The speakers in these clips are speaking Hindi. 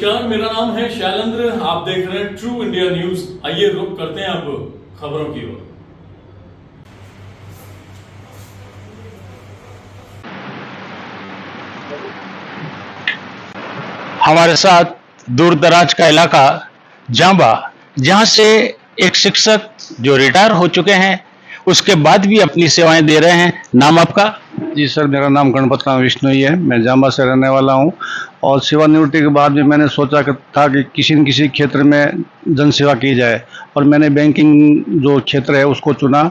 नमस्कार, मेरा नाम है शैलेंद्र। आप देख रहे हैं ट्रू इंडिया न्यूज। आइए रुक करते हैं अब खबरों की ओर। हमारे साथ दूर दराज का इलाका जांबा, जहां से एक शिक्षक जो रिटायर हो चुके हैं उसके बाद भी अपनी सेवाएं दे रहे हैं। नाम आपका? जी सर, मेरा नाम गणपत राम विश्नोई है। मैं जांबा से रहने वाला हूं और सेवानिवृत्ति के बाद भी मैंने सोचा था कि किसी न किसी क्षेत्र में जन सेवा की जाए और मैंने बैंकिंग जो क्षेत्र है उसको चुना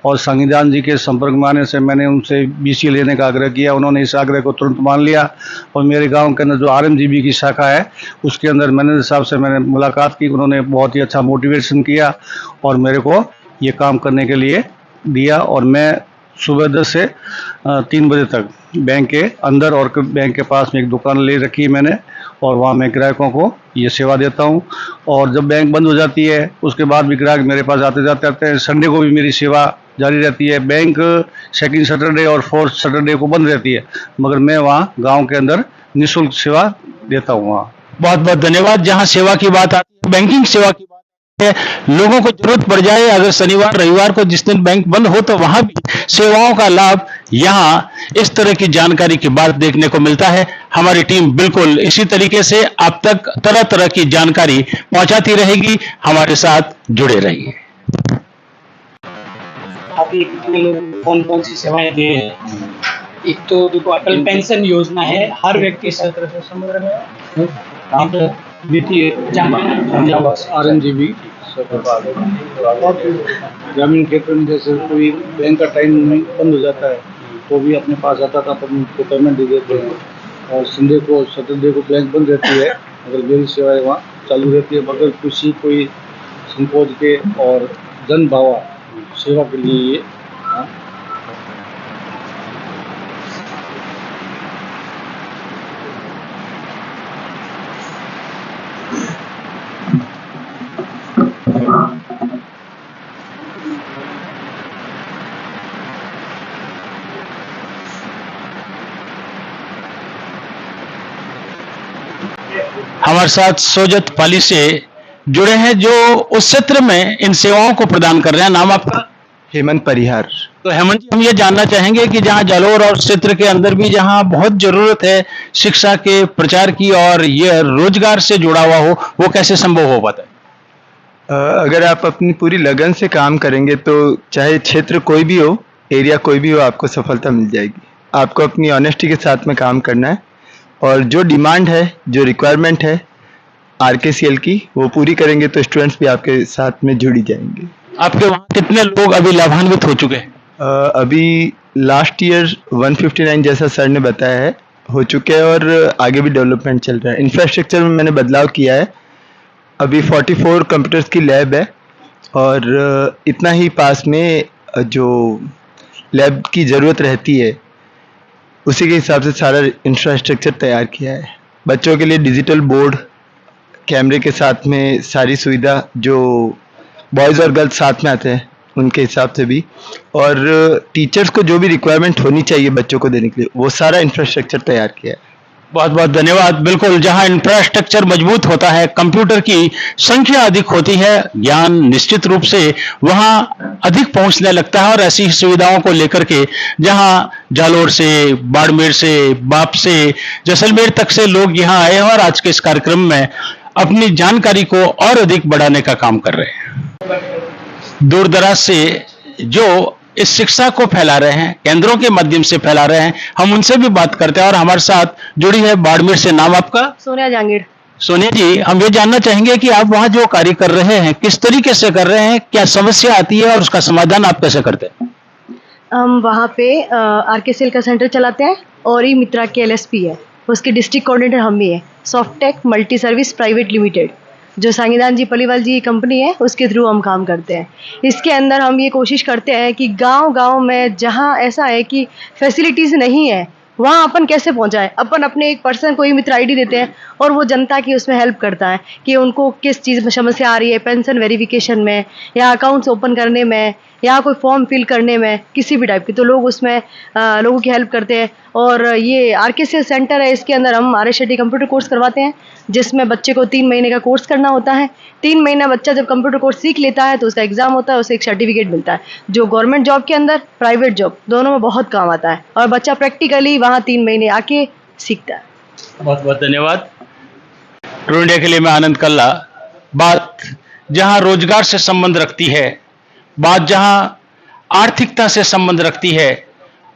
और संविधान जी के संपर्क में आने से मैंने उनसे बीसी लेने का आग्रह किया। उन्होंने इस आग्रह को तुरंत मान लिया और मेरे गाँव के अंदर जो RMGB की शाखा है उसके अंदर मैनेजर साहब से मैंने मुलाकात की। उन्होंने बहुत ही अच्छा मोटिवेशन किया और मेरे को ये काम करने के लिए दिया और मैं सुबह 10 से 3 बजे तक बैंक के अंदर और बैंक के पास में एक दुकान ले रखी है मैंने और वहाँ मैं ग्राहकों को ये सेवा देता हूँ। और जब बैंक बंद हो जाती है उसके बाद भी ग्राहक मेरे पास आते जाते रहते हैं। संडे को भी मेरी सेवा जारी रहती है। बैंक सेकंड सैटरडे और फोर्थ सैटरडे को बंद रहती है, मगर मैं वहाँ गाँव के अंदर निःशुल्क सेवा देता हूँ वहाँ। बहुत बहुत धन्यवाद। जहां सेवा की बात आती है, बैंकिंग सेवा की बात है, लोगों को जरूरत पड़ जाए, अगर शनिवार रविवार को जिस दिन बैंक बंद हो तो वहां भी सेवाओं का लाभ यहां इस तरह की जानकारी की बात देखने को मिलता है। हमारी टीम बिल्कुल इसी तरीके से आप तक तरह तरह की जानकारी पहुंचाती रहेगी। हमारे साथ जुड़े रहिए। अभी कौन कौन सी सेवाएं दे रहे हैं? एक तो देखो अटल पेंशन योजना है, हर व्यक्ति सत्र से समुद्र में आप वित्तीय RMGB ग्रामीण क्षेत्र में जैसे कोई बैंक का टाइम बंद हो जाता है तो भी अपने पास आता था तो उनको पेमेंट दे देते हैं। और संडे को सैटरडे को बैंक बंद रहती है, अगर मेरी सेवाएं वहाँ चालू रहती है। मगर किसी कोई संकोच के और जन भावा सेवा के लिए ये हमारे साथ सोजत पाली से जुड़े हैं जो उस क्षेत्र में इन सेवाओं को प्रदान कर रहे हैं। नाम आपका? हेमंत परिहार। तो हेमंत जी, हम ये जानना चाहेंगे कि जहां जालोर और क्षेत्र के अंदर भी जहां बहुत जरूरत है शिक्षा के प्रचार की और ये रोजगार से जुड़ा हुआ हो, वो कैसे संभव हो पाता है? अगर आप अपनी पूरी लगन से काम करेंगे तो चाहे क्षेत्र कोई भी हो, एरिया कोई भी हो, आपको सफलता मिल जाएगी। आपको अपनी ऑनेस्टी के साथ में काम करना है और जो डिमांड है, जो रिक्वायरमेंट है RKCL की, वो पूरी करेंगे तो स्टूडेंट्स भी आपके साथ में जुड़ जाएंगे। आपके वहाँ कितने लोग अभी लाभान्वित हो चुके हैं? अभी लास्ट ईयर 159 जैसा सर ने बताया है हो चुके हैं और आगे भी डेवलपमेंट चल रहा है। इंफ्रास्ट्रक्चर में मैंने बदलाव किया है। अभी 44 कंप्यूटर्स की लैब है और इतना ही पास में जो लैब की ज़रूरत रहती है उसी के हिसाब से सारा इंफ्रास्ट्रक्चर तैयार किया है। बच्चों के लिए डिजिटल बोर्ड, कैमरे के साथ में सारी सुविधा, जो बॉयज़ और गर्ल्स साथ में आते हैं उनके हिसाब से भी, और टीचर्स को जो भी रिक्वायरमेंट होनी चाहिए बच्चों को देने के लिए, वो सारा इंफ्रास्ट्रक्चर तैयार किया है। बहुत बहुत धन्यवाद। बिल्कुल, जहां इंफ्रास्ट्रक्चर मजबूत होता है, कंप्यूटर की संख्या अधिक होती है, ज्ञान निश्चित रूप से वहां अधिक पहुंचने लगता है। और ऐसी सुविधाओं को लेकर के जहां जालोर से, बाड़मेर से, बाप से, जैसलमेर तक से लोग यहां आए हैं और आज के इस कार्यक्रम में अपनी जानकारी को और अधिक बढ़ाने का काम कर रहे हैं। दूर दराज से जो इस शिक्षा को फैला रहे हैं, केंद्रों के माध्यम से फैला रहे हैं, हम उनसे भी बात करते हैं। और हमारे साथ जुड़ी है बाड़मेर से। नाम आपका? सोनिया जहांगीर। सोनिया जी, हम ये जानना चाहेंगे कि आप वहाँ जो कार्य कर रहे हैं किस तरीके से कर रहे हैं, क्या समस्या आती है और उसका समाधान आप कैसे करते हैं? हम वहाँ पे RKCL का सेंटर चलाते हैं और ई मित्रा के LSP है, उसके डिस्ट्रिक्ट कोऑर्डिनेटर हम ही है। Softech multi service private limited, जो सांगीदान जी पलीवाल जी की कंपनी है, उसके थ्रू हम काम करते हैं। इसके अंदर हम ये कोशिश करते हैं कि गांव-गांव में जहां ऐसा है कि फैसिलिटीज़ नहीं है, वहाँ अपन कैसे पहुँचाएं। अपन अपने एक पर्सन को ई मित्र ID देते हैं और वो जनता की उसमें हेल्प करता है कि उनको किस चीज़ में समस्या आ रही है, पेंशन वेरिफिकेशन में या अकाउंट्स ओपन करने में यहाँ कोई फॉर्म फिल करने में किसी भी टाइप की, तो लोग उसमें लोगों की हेल्प करते हैं। और ये RKCL सेंटर है, इसके अंदर हम RSIT कंप्यूटर कोर्स करवाते हैं, जिसमें बच्चे को 3 महीने का कोर्स करना होता है। 3 महीना बच्चा जब कंप्यूटर कोर्स सीख लेता है तो उसका एग्जाम होता है, उसे एक सर्टिफिकेट मिलता है, जो गवर्नमेंट जॉब के अंदर, प्राइवेट जॉब दोनों में बहुत काम आता है। और बच्चा प्रैक्टिकली वहाँ 3 महीने आके सीखता है। बहुत बहुत धन्यवाद। ट्रू इंडिया के लिए मैं आनंद कल्ला। बात जहां रोजगार से संबंध रखती है, बात जहां आर्थिकता से संबंध रखती है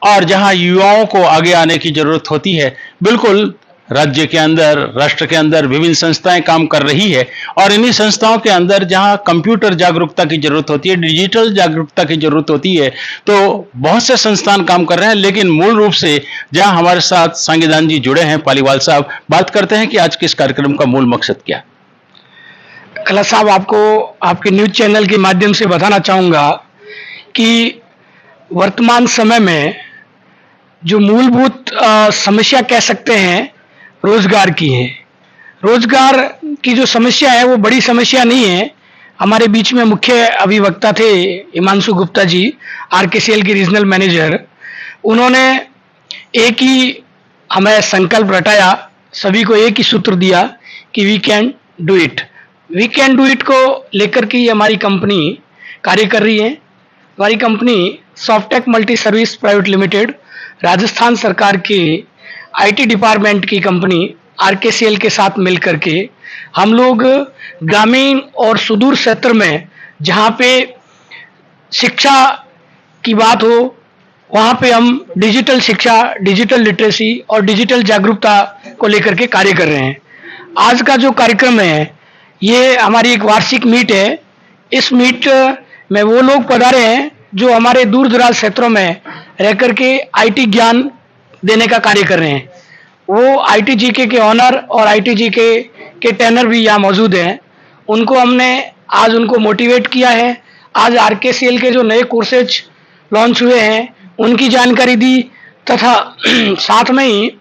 और जहां युवाओं को आगे आने की जरूरत होती है, बिल्कुल राज्य के अंदर, राष्ट्र के अंदर विभिन्न संस्थाएं काम कर रही है। और इन्हीं संस्थाओं के अंदर जहां कंप्यूटर जागरूकता की जरूरत होती है, डिजिटल जागरूकता की जरूरत होती है, तो बहुत से संस्थान काम कर रहे हैं। लेकिन मूल रूप से जहां हमारे साथ सांगीदान जी जुड़े हैं, पालीवाल साहब, बात करते हैं कि आज के इस कार्यक्रम का मूल मकसद क्या है। कला साहब, आपको आपके न्यूज चैनल के माध्यम से बताना चाहूँगा कि वर्तमान समय में जो मूलभूत समस्या कह सकते हैं रोजगार की है। रोजगार की जो समस्या है वो बड़ी समस्या नहीं है। हमारे बीच में मुख्य अभिवक्ता थे हिमांशु गुप्ता जी, RKCL के रीजनल मैनेजर। उन्होंने एक ही हमें संकल्प रटाया, सभी को एक ही सूत्र दिया कि we can do it. We can do it को लेकर के ही हमारी कंपनी कार्य कर रही है। हमारी company Softech multi service private limited, Rajasthan सरकार की IT डिपार्टमेंट की कंपनी RKCL के साथ मिलकर के हम लोग ग्रामीण और सुदूर क्षेत्र में जहाँ पे शिक्षा की बात हो, वहाँ पे हम डिजिटल शिक्षा, डिजिटल लिटरेसी और डिजिटल जागरूकता को लेकर के कार्य कर रहे हैं। आज का जो कार्यक्रम है ये हमारी एक वार्षिक मीट है। इस मीट में वो लोग पधारे हैं जो हमारे दूर दराज क्षेत्रों में रह करके IT ज्ञान देने का कार्य कर रहे हैं। वो ITGK के ऑनर और ITGK के ट्रेनर भी यहाँ मौजूद हैं। उनको हमने आज उनको मोटिवेट किया है। आज RKCL के जो नए कोर्सेज लॉन्च हुए हैं उनकी जानकारी दी, तथा साथ में ही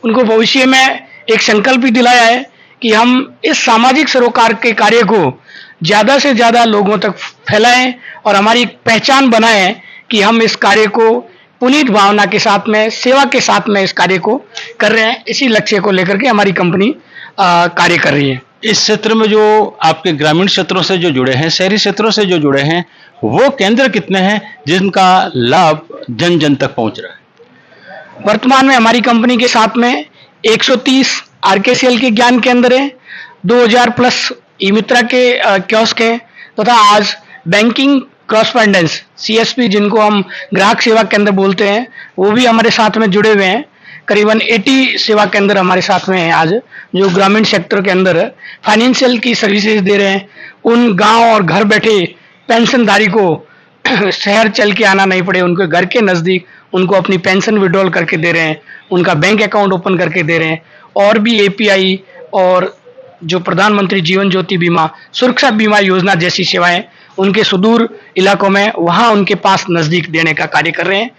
उनको भविष्य में एक संकल्प भी दिलाया है कि हम इस सामाजिक सरोकार के कार्य को ज़्यादा से ज़्यादा लोगों तक फैलाएं और हमारी पहचान बनाएं कि हम इस कार्य को पुनीत भावना के साथ में, सेवा के साथ में इस कार्य को कर रहे हैं। इसी लक्ष्य को लेकर के हमारी कंपनी कार्य कर रही है। इस क्षेत्र में जो आपके ग्रामीण क्षेत्रों से जो जुड़े हैं, शहरी क्षेत्रों से जो जुड़े हैं, वो केंद्र कितने हैं जिनका लाभ जन जन तक पहुंच रहा है? वर्तमान में हमारी कंपनी के साथ में 130 RKCL के ज्ञान केंद्र हैं, 2000 प्लस ई-मित्रा के कियोस्क हैं, तथा आज बैंकिंग कॉरस्पॉन्डेंस CSP जिनको हम ग्राहक सेवा केंद्र बोलते हैं, वो भी हमारे साथ में जुड़े हुए हैं। करीबन 80 सेवा केंद्र हमारे साथ में हैं आज, जो ग्रामीण सेक्टर के अंदर फाइनेंशियल की सर्विसेज दे रहे हैं। उन गांव और घर बैठे पेंशनधारी को शहर चल के आना नहीं पड़े, उनके घर के नज़दीक उनको अपनी पेंशन विड्रॉल करके दे रहे हैं, उनका बैंक अकाउंट ओपन करके दे रहे हैं। और भी API और जो प्रधानमंत्री जीवन ज्योति बीमा, सुरक्षा बीमा योजना जैसी सेवाएं उनके सुदूर इलाकों में वहाँ उनके पास नज़दीक देने का कार्य कर रहे हैं।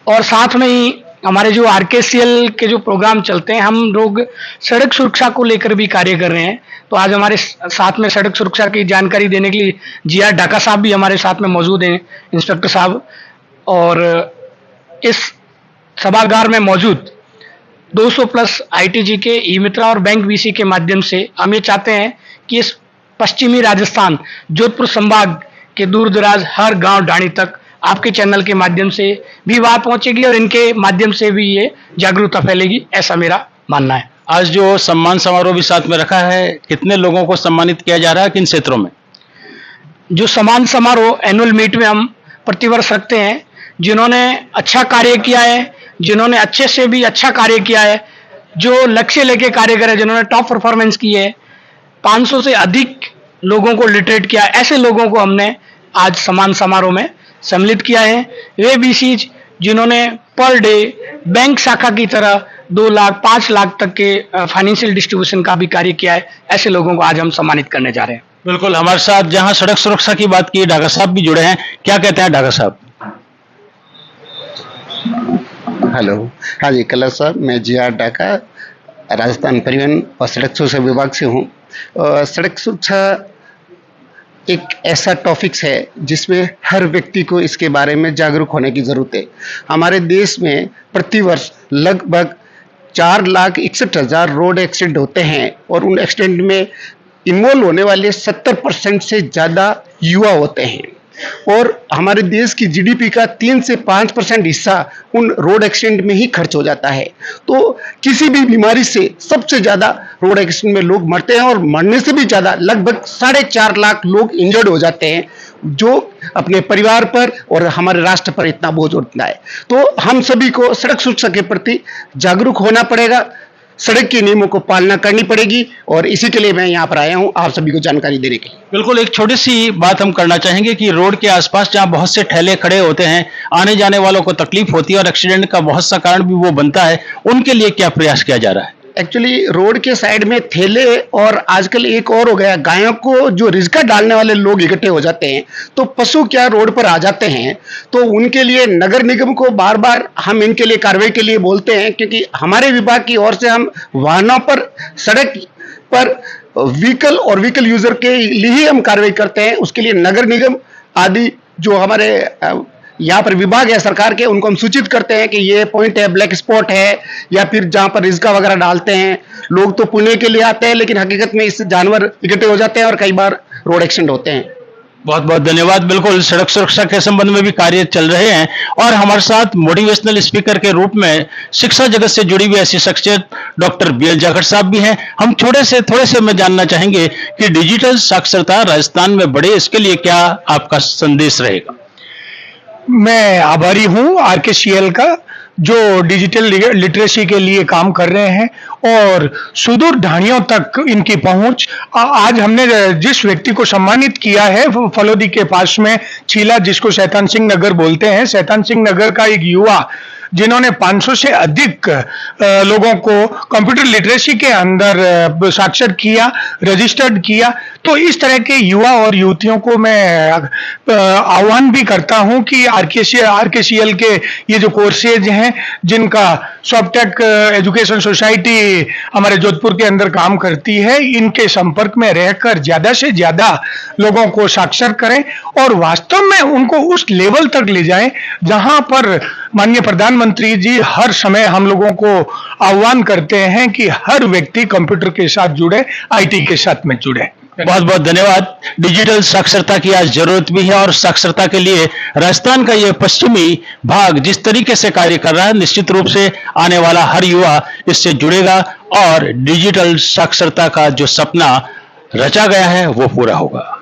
और साथ में ही हमारे जो RKCL के जो प्रोग्राम चलते हैं, हम लोग सड़क सुरक्षा को लेकर भी कार्य कर रहे हैं। तो आज हमारे साथ में सड़क सुरक्षा की जानकारी देने के लिए GR ढाका साहब भी हमारे साथ में मौजूद हैं, इंस्पेक्टर साहब। और इस सभागार में मौजूद 200 प्लस ITGK, ई-मित्रा और बैंक BC के माध्यम से हम ये चाहते हैं कि इस पश्चिमी राजस्थान जोधपुर संभाग के दूर दराज हर गांव ढाणी तक आपके चैनल के माध्यम से भी बात पहुंचेगी और इनके माध्यम से भी ये जागरूकता फैलेगी, ऐसा मेरा मानना है। आज जो सम्मान समारोह भी साथ में रखा है, कितने लोगों को सम्मानित किया जा रहा है, किन क्षेत्रों में? जो सम्मान समारोह एनुअल मीट में हम प्रतिवर्ष रखते हैं, जिन्होंने अच्छा कार्य किया है, जिन्होंने अच्छे से भी अच्छा कार्य किया है, जो लक्ष्य लेके कार्य करे, जिन्होंने टॉप परफॉर्मेंस की है, 500 से अधिक लोगों को लिटरेट किया, ऐसे लोगों को हमने आज सम्मान समारोह में सम्मिलित किया है। वे BC जिन्होंने पर डे बैंक शाखा की तरह 2 लाख 5 लाख तक के फाइनेंशियल डिस्ट्रीब्यूशन का भी कार्य किया है, ऐसे लोगों को आज हम सम्मानित करने जा रहे हैं। बिल्कुल, हमारे साथ जहां सड़क सुरक्षा की बात की, ढाका साहब भी जुड़े हैं। क्या कहते हैं ढाका साहब? हेलो, हाँ जी कलर साहब, मैं GR ढाका राजस्थान परिवहन और सड़क सुरक्षा विभाग से हूँ। सड़क सुरक्षा एक ऐसा टॉपिक्स है जिसमें हर व्यक्ति को इसके बारे में जागरूक होने की ज़रूरत है। हमारे देश में प्रतिवर्ष लगभग 4,61,000 रोड एक्सीडेंट होते हैं और उन एक्सीडेंट में इन्वॉल्व होने वाले 70% से ज़्यादा युवा होते हैं और हमारे देश की जीडीपी का 3 से 5% हिस्सा उन रोड एक्सीडेंट में ही खर्च हो जाता है। तो किसी भी बीमारी से सबसे ज़्यादा रोड एक्सीडेंट में लोग मरते हैं और मरने से भी ज़्यादा लगभग 4.5 लाख लोग इंजर्ड हो जाते हैं, जो अपने परिवार पर और हमारे राष्ट्र पर इतना बोझ उठता है। तो हम सभी को सड़क सुरक्षा के प्रति जागरूक होना पड़ेगा, सड़क के नियमों को पालना करनी पड़ेगी और इसी के लिए मैं यहाँ पर आया हूँ आप सभी को जानकारी देने के लिए। बिल्कुल, एक छोटी सी बात हम करना चाहेंगे कि रोड के आसपास जहां बहुत से ठेले खड़े होते हैं, आने जाने वालों को तकलीफ होती है और एक्सीडेंट का बहुत सा कारण भी वो बनता है, उनके लिए क्या प्रयास किया जा रहा है? एक्चुअली रोड के साइड में ठेले और आजकल एक और हो गया, गायों को जो रिजका डालने वाले लोग इकट्ठे हो जाते हैं तो पशु क्या रोड पर आ जाते हैं, तो उनके लिए नगर निगम को बार बार हम इनके लिए कार्रवाई के लिए बोलते हैं, क्योंकि हमारे विभाग की ओर से हम वाहनों पर सड़क पर व्हीकल और व्हीकल यूजर के लिए ही हम कार्रवाई करते हैं। उसके लिए नगर निगम आदि जो हमारे यहाँ पर विभाग है सरकार के, उनको हम सूचित करते हैं कि ये पॉइंट है, ब्लैक स्पॉट है, या फिर जहाँ पर रिजका वगैरह डालते हैं। लोग तो पुण्य के लिए आते हैं लेकिन हकीकत में इससे जानवर इकट्ठे हो जाते हैं और कई बार रोड एक्सीडेंट होते हैं। बहुत बहुत धन्यवाद। बिल्कुल, सड़क सुरक्षा के संबंध में भी कार्य चल रहे हैं और हमारे साथ मोटिवेशनल स्पीकर के रूप में शिक्षा जगत से जुड़ी हुई ऐसी शख्सियत डॉक्टर BL जाखड़ साहब भी हैं। हम थोड़े से में जानना चाहेंगे कि डिजिटल साक्षरता राजस्थान में बढ़े, इसके लिए क्या आपका संदेश रहेगा? मैं आभारी हूं RKCL का, जो डिजिटल लिटरेसी के लिए काम कर रहे हैं और सुदूर ढाणियों तक इनकी पहुंच। आज हमने जिस व्यक्ति को सम्मानित किया है फलोदी के पास में चीला, जिसको शैतान सिंह नगर बोलते हैं, शैतान सिंह नगर का एक युवा जिन्होंने 500 से अधिक लोगों को कंप्यूटर लिटरेसी के अंदर साक्षर किया, रजिस्टर्ड किया। तो इस तरह के युवा और युवतियों को मैं आह्वान भी करता हूं कि RKCL के ये जो कोर्सेज हैं, जिनका सॉफ्टटेक एजुकेशन सोसाइटी हमारे जोधपुर के अंदर काम करती है, इनके संपर्क में रहकर ज्यादा से ज्यादा लोगों को साक्षर करें और वास्तव में उनको उस लेवल तक ले जाएं जहां पर माननीय प्रधानमंत्री जी हर समय हम लोगों को आह्वान करते हैं कि हर व्यक्ति कंप्यूटर के साथ जुड़े, IT के साथ में जुड़े। बहुत बहुत धन्यवाद। डिजिटल साक्षरता की आज जरूरत भी है और साक्षरता के लिए राजस्थान का ये पश्चिमी भाग जिस तरीके से कार्य कर रहा है, निश्चित रूप से आने वाला हर युवा इससे जुड़ेगा और डिजिटल साक्षरता का जो सपना रचा गया है वो पूरा होगा।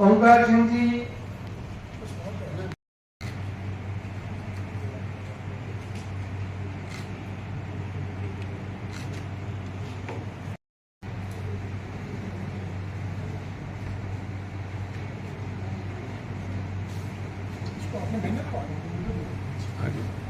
ओंकार सिंह जी, आगे।